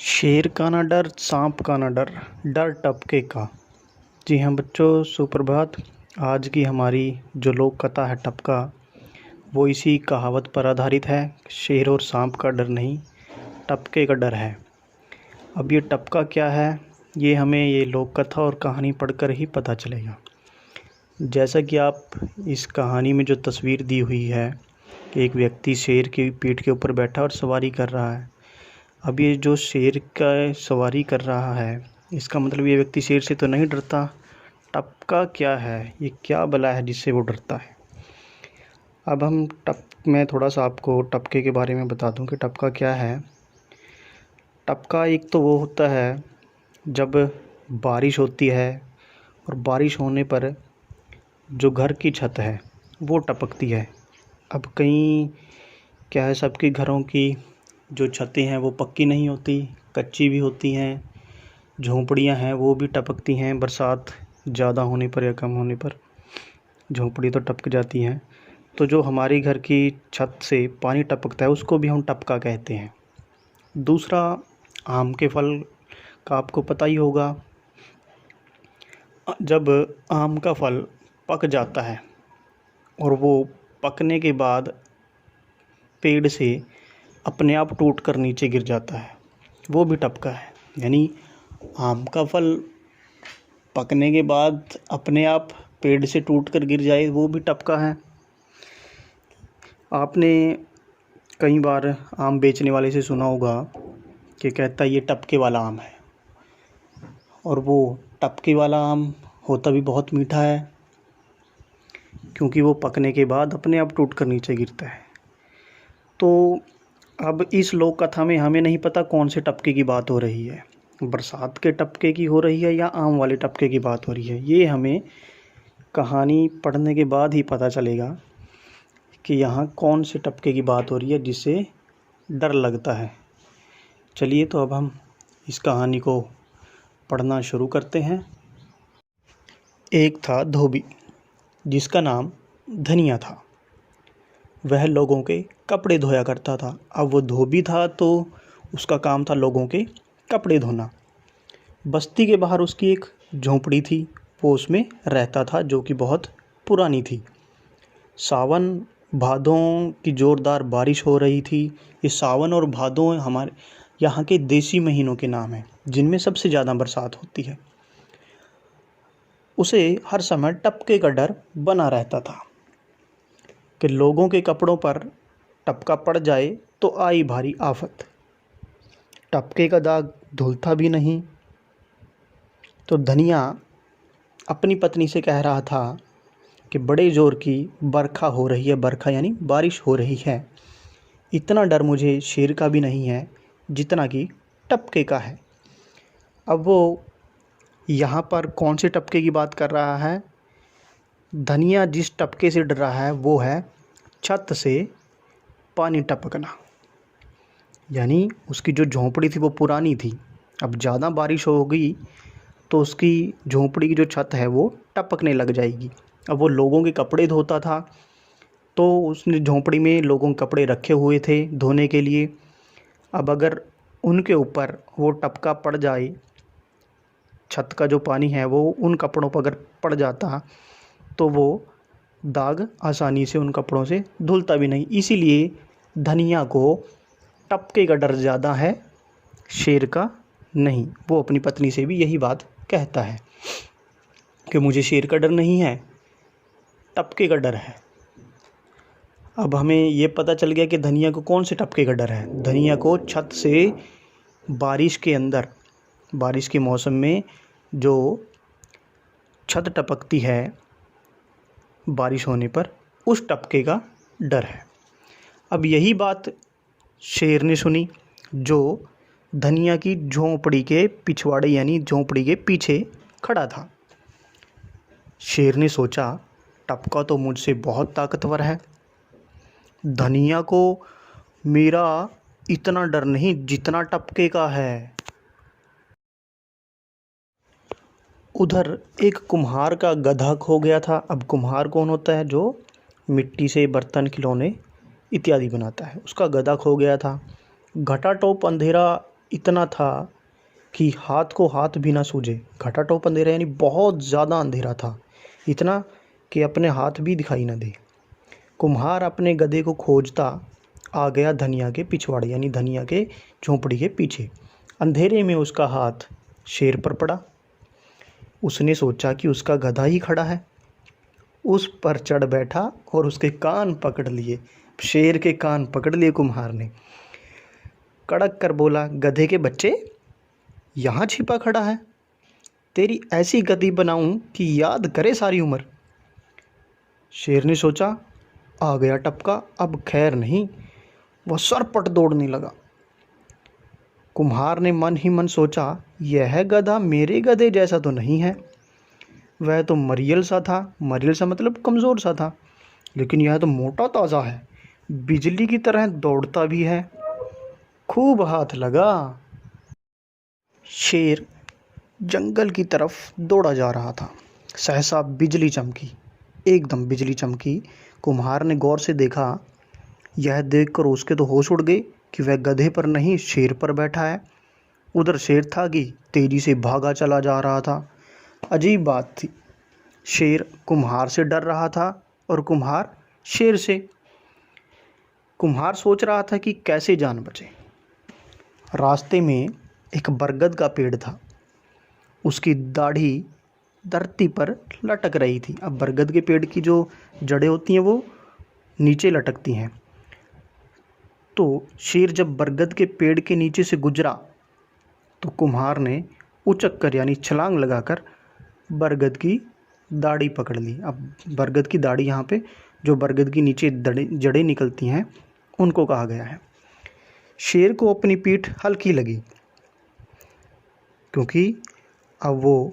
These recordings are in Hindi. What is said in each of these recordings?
शेर का ना डर, सांप का ना डर, डर टपके का। जी हाँ बच्चों, सुप्रभात। आज की हमारी जो लोक कथा है टपका, वो इसी कहावत पर आधारित है। शेर और सांप का डर नहीं, टपके का डर है। अब ये टपका क्या है, ये हमें ये लोक कथा और कहानी पढ़कर ही पता चलेगा। जैसा कि आप इस कहानी में जो तस्वीर दी हुई है कि एक व्यक्ति शेर की पीठ के ऊपर बैठा और सवारी कर रहा है। अब ये जो शेर का सवारी कर रहा है, इसका मतलब ये व्यक्ति शेर से तो नहीं डरता। टपका क्या है, ये क्या बला है जिससे वो डरता है। अब मैं थोड़ा सा आपको टपके के बारे में बता दूं कि टपका क्या है। टपका एक तो वो होता है जब बारिश होती है और बारिश होने पर जो घर की छत है वो टपकती है। अब कहीं क्या है, सबके घरों की जो छतें हैं वो पक्की नहीं होती, कच्ची भी होती हैं। झोंपड़ियां हैं वो भी टपकती हैं, बरसात ज़्यादा होने पर या कम होने पर झोंपड़ी तो टपक जाती हैं। तो जो हमारी घर की छत से पानी टपकता है उसको भी हम टपका कहते हैं। दूसरा, आम के फल का आपको पता ही होगा। जब आम का फल पक जाता है और वो पकने के बाद पेड़ से अपने आप टूट कर नीचे गिर जाता है, वो भी टपका है। यानी आम का फल पकने के बाद अपने आप पेड़ से टूट कर गिर जाए, वो भी टपका है। आपने कई बार आम बेचने वाले से सुना होगा कि कहता है ये टपके वाला आम है, और वो टपके वाला आम होता भी बहुत मीठा है, क्योंकि वो पकने के बाद अपने आप टूट कर नीचे गिरता है। तो अब इस लोक कथा में हमें नहीं पता कौन से टपके की बात हो रही है, बरसात के टपके की हो रही है या आम वाले टपके की बात हो रही है। ये हमें कहानी पढ़ने के बाद ही पता चलेगा कि यहाँ कौन से टपके की बात हो रही है जिससे डर लगता है। चलिए तो अब हम इस कहानी को पढ़ना शुरू करते हैं। एक था धोबी जिसका नाम धनिया था। वह लोगों के कपड़े धोया करता था। अब वो धोबी था तो उसका काम था लोगों के कपड़े धोना। बस्ती के बाहर उसकी एक झोंपड़ी थी, वो उसमें रहता था, जो कि बहुत पुरानी थी। सावन भादों की ज़ोरदार बारिश हो रही थी। ये सावन और भादों हमारे यहाँ के देसी महीनों के नाम हैं जिनमें सबसे ज़्यादा बरसात होती है। उसे हर समय टपके का डर बना रहता था कि लोगों के कपड़ों पर टपका पड़ जाए तो आई भारी आफत। टपके का दाग धुलता भी नहीं। तो धनिया अपनी पत्नी से कह रहा था कि बड़े ज़ोर की बरखा हो रही है, बरखा यानी बारिश हो रही है। इतना डर मुझे शेर का भी नहीं है जितना कि टपके का है। अब वो यहाँ पर कौन से टपके की बात कर रहा है? धनिया जिस टपके से डर रहा है वो है छत से पानी टपकना। यानी उसकी जो झोंपड़ी थी वो पुरानी थी, अब ज़्यादा बारिश हो गई तो उसकी झोंपड़ी की जो छत है वो टपकने लग जाएगी। अब वो लोगों के कपड़े धोता था, तो उसने झोंपड़ी में लोगों के कपड़े रखे हुए थे धोने के लिए। अब अगर उनके ऊपर वो टपका पड़ जाए, छत का जो पानी है वो उन कपड़ों पर अगर पड़ जाता तो वो दाग आसानी से उन कपड़ों से धुलता भी नहीं। इसीलिए धनिया को टपके का डर ज़्यादा है, शेर का नहीं। वो अपनी पत्नी से भी यही बात कहता है कि मुझे शेर का डर नहीं है, टपके का डर है। अब हमें ये पता चल गया कि धनिया को कौन से टपके का डर है। धनिया को छत से बारिश के अंदर, बारिश के मौसम में जो छत टपकती है बारिश होने पर, उस टपके का डर है। अब यही बात शेर ने सुनी, जो धनिया की झोंपड़ी के पिछवाड़े यानी झोंपड़ी के पीछे खड़ा था। शेर ने सोचा टपका तो मुझसे बहुत ताकतवर है, धनिया को मेरा इतना डर नहीं जितना टपके का है। उधर एक कुम्हार का गधा खो गया था। अब कुम्हार कौन होता है? जो मिट्टी से बर्तन, खिलौने इत्यादि बनाता है। उसका गधा खो गया था। घटाटोप अंधेरा इतना था कि हाथ को हाथ भी ना सूझे। घटाटोप अंधेरा यानी बहुत ज़्यादा अंधेरा था, इतना कि अपने हाथ भी दिखाई ना दे। कुम्हार अपने गधे को खोजता आ गया धनिया के पिछवाड़े यानी धनिया के झोंपड़ी के पीछे। अंधेरे में उसका हाथ शेर पर पड़ा। उसने सोचा कि उसका गधा ही खड़ा है। उस पर चढ़ बैठा और उसके कान पकड़ लिए। शेर के कान पकड़ लिए कुम्हार ने। कड़क कर बोला, गधे के बच्चे, यहाँ छिपा खड़ा है। तेरी ऐसी गति बनाऊं कि याद करे सारी उम्र। शेर ने सोचा, आ गया टपका, अब खैर नहीं। वह सरपट दौड़ने लगा। कुम्हार ने मन ही मन सोचा, यह गधा मेरे गधे जैसा तो नहीं है। वह तो मरियल सा था, मरियल सा मतलब कमज़ोर सा था, लेकिन यह तो मोटा ताज़ा है, बिजली की तरह दौड़ता भी है। खूब हाथ लगा। शेर जंगल की तरफ दौड़ा जा रहा था। सहसा बिजली चमकी, एकदम बिजली चमकी। कुम्हार ने गौर से देखा। यह देखकर उसके तो होश उड़ गए कि वह गधे पर नहीं शेर पर बैठा है। उधर शेर था कि तेजी से भागा चला जा रहा था। अजीब बात थी, शेर कुम्हार से डर रहा था और कुम्हार शेर से। कुम्हार सोच रहा था कि कैसे जान बचे। रास्ते में एक बरगद का पेड़ था। उसकी दाढ़ी धरती पर लटक रही थी। अब बरगद के पेड़ की जो जड़ें होती हैं वो नीचे लटकती हैं। तो शेर जब बरगद के पेड़ के नीचे से गुजरा तो कुम्हार ने उचक कर यानी छलांग लगाकर बरगद की दाढ़ी पकड़ ली। अब बरगद की दाढ़ी यहाँ पे जो बरगद की नीचे जड़ें निकलती हैं उनको कहा गया है। शेर को अपनी पीठ हल्की लगी क्योंकि अब वो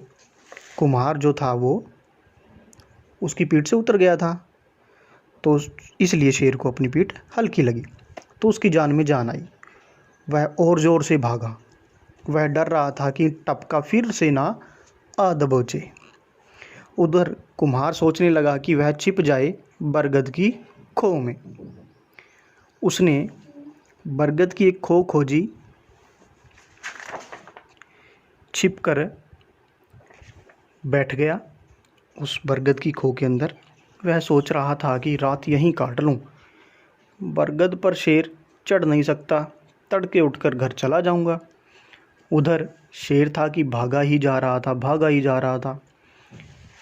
कुम्हार जो था वो उसकी पीठ से उतर गया था, तो इसलिए शेर को अपनी पीठ हल्की लगी। तो उसकी जान में जान आई। वह और ज़ोर से भागा। वह डर रहा था कि टपका फिर से ना आ दबोचे। उधर कुम्हार सोचने लगा कि वह छिप जाए बरगद की खो में। उसने बरगद की एक खो खोजी। छिपकर बैठ गया उस बरगद की खो के अंदर। वह सोच रहा था कि रात यहीं काट लूं। बरगद पर शेर चढ़ नहीं सकता, तड़के उठकर घर चला जाऊंगा। उधर शेर था कि भागा ही जा रहा था, भागा ही जा रहा था।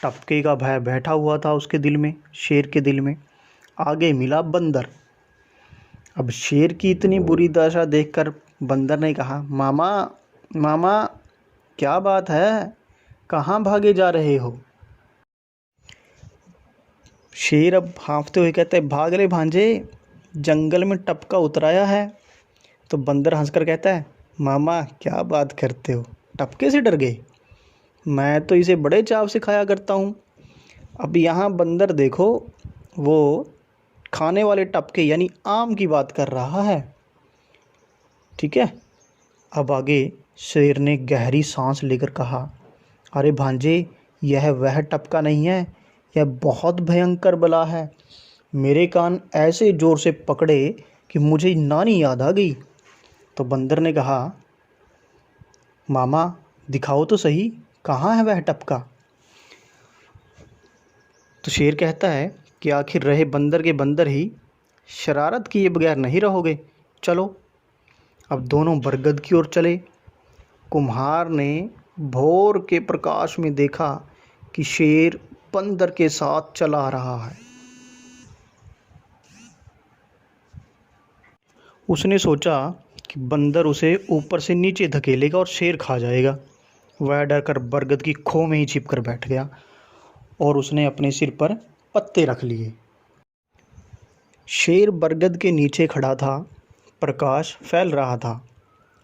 टपके का भय बैठा हुआ था उसके दिल में, शेर के दिल में। आगे मिला बंदर। अब शेर की इतनी बुरी दशा देखकर बंदर ने कहा, मामा मामा, क्या बात है, कहाँ भागे जा रहे हो। शेर अब हाँफते हुए कहता है, भाग रे भांजे, जंगल में टपका उतराया है। तो बंदर हंसकर कहता है, मामा क्या बात करते हो, टपके से डर गए? मैं तो इसे बड़े चाव से खाया करता हूँ। अब यहाँ बंदर देखो, वो खाने वाले टपके यानी आम की बात कर रहा है। ठीक है। अब आगे शेर ने गहरी सांस लेकर कहा, अरे भांजे, यह वह टपका नहीं है, यह बहुत भयंकर बला है। मेरे कान ऐसे ज़ोर से पकड़े कि मुझे नानी याद आ गई। तो बंदर ने कहा, मामा दिखाओ तो सही, कहाँ है वह टपका। तो शेर कहता है कि आखिर रहे बंदर के बंदर ही, शरारत किए बगैर नहीं रहोगे, चलो। अब दोनों बरगद की ओर चले। कुम्हार ने भोर के प्रकाश में देखा कि शेर बंदर के साथ चला आ रहा है। उसने सोचा कि बंदर उसे ऊपर से नीचे धकेलेगा और शेर खा जाएगा। वह डरकर बरगद की खो में ही छिपकर बैठ गया और उसने अपने सिर पर पत्ते रख लिए। शेर बरगद के नीचे खड़ा था, प्रकाश फैल रहा था।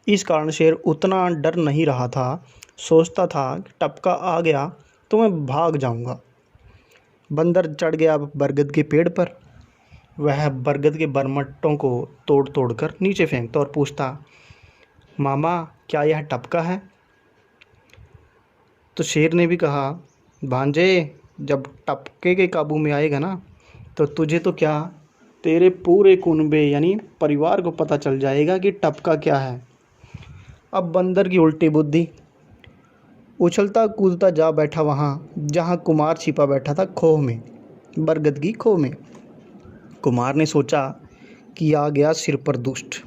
इस कारण शेर उतना डर नहीं रहा था। सोचता था कि टपका आ गया तो मैं भाग जाऊंगा। बंदर चढ़ गया बरगद के पेड़ पर। वह बरगद के बरमट्टों को तोड़ तोड़ कर नीचे फेंकता और पूछता, मामा क्या यह टपका है। तो शेर ने भी कहा, भांजे, जब टपके के काबू में आएगा ना तो तुझे तो क्या, तेरे पूरे कुनबे यानी परिवार को पता चल जाएगा कि टपका क्या है। अब बंदर की उल्टी बुद्धि। उछलता कूदता जा बैठा वहाँ जहाँ कुम्हार छिपा बैठा था खोह में, बरगद की खोह में। कुम्हार ने सोचा कि आ गया सिर पर दुष्ट,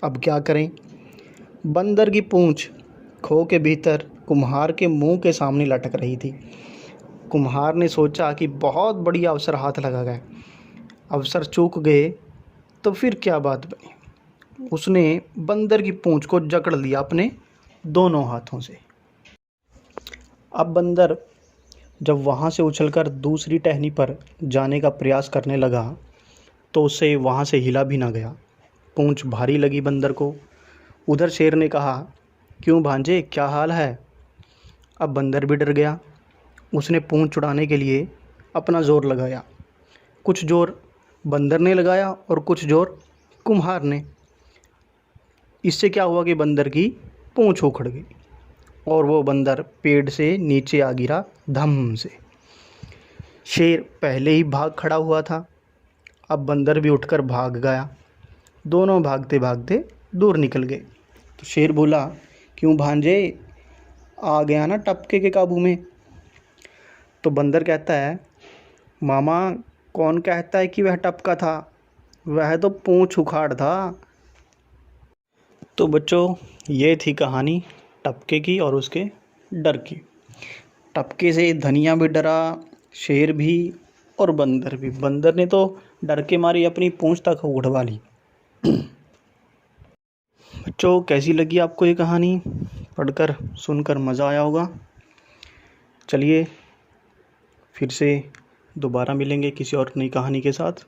अब क्या करें। बंदर की पूँछ खोह के भीतर कुम्हार के मुंह के सामने लटक रही थी। कुम्हार ने सोचा कि बहुत बढ़िया अवसर हाथ लगा गया, अवसर चूक गए तो फिर क्या बात बनी। उसने बंदर की पूँछ को जकड़ लिया अपने दोनों हाथों से। अब बंदर जब वहाँ से उछलकर दूसरी टहनी पर जाने का प्रयास करने लगा तो उसे वहाँ से हिला भी ना गया। पूँछ भारी लगी बंदर को। उधर शेर ने कहा, क्यों भांजे, क्या हाल है। अब बंदर भी डर गया। उसने पूँछ छुड़ाने के लिए अपना ज़ोर लगाया। कुछ ज़ोर बंदर ने लगाया और कुछ ज़ोर कुम्हार ने। इससे क्या हुआ कि बंदर की पूँछ उखड़ गई और वो बंदर पेड़ से नीचे आ गिरा धम से। शेर पहले ही भाग खड़ा हुआ था, अब बंदर भी उठकर भाग गया। दोनों भागते भागते दूर निकल गए। तो शेर बोला, क्यों भांजे, आ गया ना टपके के काबू में। तो बंदर कहता है, मामा कौन कहता है कि वह टपका था, वह तो पूँछ उखाड़ था। तो बच्चों, ये थी कहानी टपके की और उसके डर की। टपके से धनिया भी डरा, शेर भी और बंदर भी। बंदर ने तो डर के मारे अपनी पूँछ तक उड़वा ली। बच्चों, कैसी लगी आपको ये कहानी? पढ़कर सुनकर मज़ा आया होगा। चलिए फिर से दोबारा मिलेंगे किसी और नई कहानी के साथ।